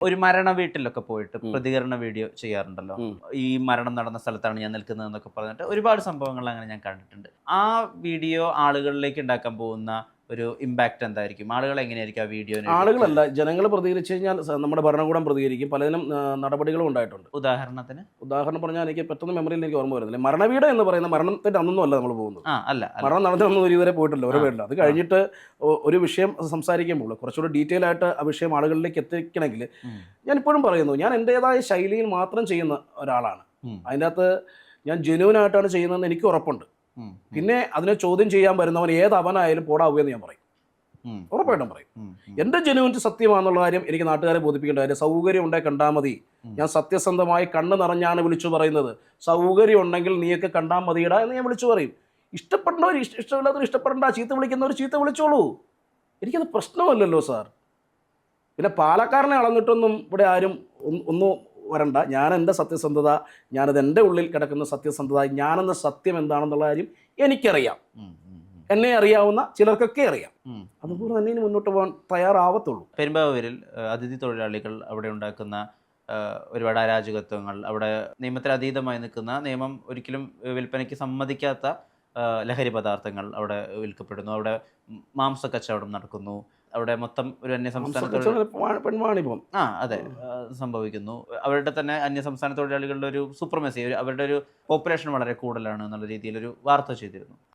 ഒരു മരണ വീട്ടിലൊക്കെ പോയിട്ട് പ്രതികരണ വീഡിയോ ചെയ്യാറുണ്ടല്ലോ. ഈ മരണം നടന്ന സ്ഥലത്താണ് ഞാൻ നിൽക്കുന്നത് എന്നൊക്കെ പറഞ്ഞിട്ട് ഒരുപാട് സംഭവങ്ങൾ അങ്ങനെ ഞാൻ കണ്ടിട്ടുണ്ട്. ആ വീഡിയോ ആളുകളിലേക്ക് ഉണ്ടാക്കാൻ പോകുന്ന ഒരു ഇമ്പാക്റ്റ് എന്തായിരിക്കും? ആളുകൾ എങ്ങനെയായിരിക്കും ആ വീഡിയോനെ? ആളുകളല്ല, ജനങ്ങൾ പ്രതികരിച്ചു കഴിഞ്ഞാൽ നമ്മുടെ ഭരണകൂടം പ്രതികരിക്കും. പലതിനും നടപടികളും ഉണ്ടായിട്ടുണ്ട്. ഉദാഹരണം പറഞ്ഞാൽ എനിക്ക് പെട്ടെന്ന് മെമ്മറിയിൽ എനിക്ക് ഓർമ്മ വരുന്നില്ല. മരണവീട് എന്ന് പറയുന്ന മരണത്തിന്റെ അന്നൊന്നും അല്ല നമ്മൾ പോകുന്നത്. മരണം നടന്നൊന്നും ഇതുവരെ പോയിട്ടില്ല, ഒരു പേരില്ല. അത് കഴിഞ്ഞിട്ട് ഒരു വിഷയം സംസാരിക്കുമ്പോൾ കുറച്ചുകൂടി ഡീറ്റെയിൽ ആയിട്ട് ആ വിഷയം ആളുകളിലേക്ക് എത്തിക്കണമെങ്കിൽ ഞാൻ ഇപ്പോഴും പറയുന്നു, ഞാൻ എൻ്റെതായ ശൈലിയിൽ മാത്രം ചെയ്യുന്ന ഒരാളാണ്. അതിൻ്റെ അകത്ത് ഞാൻ ജെന്യൂനായിട്ടാണ് ചെയ്യുന്നതെന്ന് എനിക്ക് ഉറപ്പുണ്ട്. പിന്നെ അതിനെ ചോദ്യം ചെയ്യാൻ വരുന്നവൻ ഏത് അവനായാലും പോടാവുകയെന്ന് ഞാൻ പറയും, ഉറപ്പായിട്ടും പറയും. എൻ്റെ ജെന്യൂനിറ്റി സത്യമാണെന്നുള്ള കാര്യം എനിക്ക് നാട്ടുകാരെ ബോധിപ്പിക്കേണ്ട കാര്യം. സൗകര്യം ഉണ്ടെങ്കിൽ കണ്ടാൽ മതി. ഞാൻ സത്യസന്ധമായി കണ്ണ് നിറഞ്ഞാണ് വിളിച്ചു പറയുന്നത്. സൗകര്യം ഉണ്ടെങ്കിൽ നീയൊക്കെ കണ്ടാൽ മതിയിടാ എന്ന് ഞാൻ വിളിച്ചു പറയും. ഇഷ്ടപ്പെടുന്നവർ ഇഷ്ടമില്ലാത്തവർ ഇഷ്ടപ്പെടേണ്ട, ചീത്ത വിളിക്കുന്നവർ ചീത്ത വിളിച്ചോളൂ, എനിക്കത് പ്രശ്നമല്ലല്ലോ സാർ. പിന്നെ പാലക്കാരനെ അളന്നിട്ടൊന്നും ഇവിടെ ആരും ഒന്നും വരണ്ട. ഞാൻ എൻ്റെ സത്യസന്ധത, ഞാനത് എൻ്റെ ഉള്ളിൽ കിടക്കുന്ന സത്യസന്ധത, ഞാനെന്ന സത്യം എന്താണെന്നുള്ള കാര്യം എനിക്കറിയാം. എന്നെ അറിയാവുന്ന ചിലർക്കൊക്കെ അറിയാം. അതുപോലെ തന്നെ ഇനി മുന്നോട്ട് പോകാൻ തയ്യാറാവത്തുള്ളൂ. പെരുമ്പാവൂരിൽ അതിഥി തൊഴിലാളികൾ അവിടെ ഉണ്ടാക്കുന്ന ഒരുപാട് അരാജകത്വങ്ങൾ, അവിടെ നിയമത്തിന് അതീതമായി നിൽക്കുന്ന, നിയമം ഒരിക്കലും വിൽപ്പനയ്ക്ക് സമ്മതിക്കാത്ത ലഹരി പദാർത്ഥങ്ങൾ അവിടെ വിൽക്കപ്പെടുന്നു. അവിടെ മാംസ കച്ചവടം നടക്കുന്നു. അവിടെ മൊത്തം ഒരു അന്യസംസ്ഥാന അതെ സംഭവിക്കുന്നു. അവരുടെ തന്നെ അന്യസംസ്ഥാന തൊഴിലാളികളുടെ ഒരു സൂപ്രമസി, അവരുടെ ഒരു പോപ്പുലേഷൻ വളരെ കൂടുതലാണ് എന്നുള്ള രീതിയിൽ ഒരു വാർത്ത ചെയ്തിരുന്നു.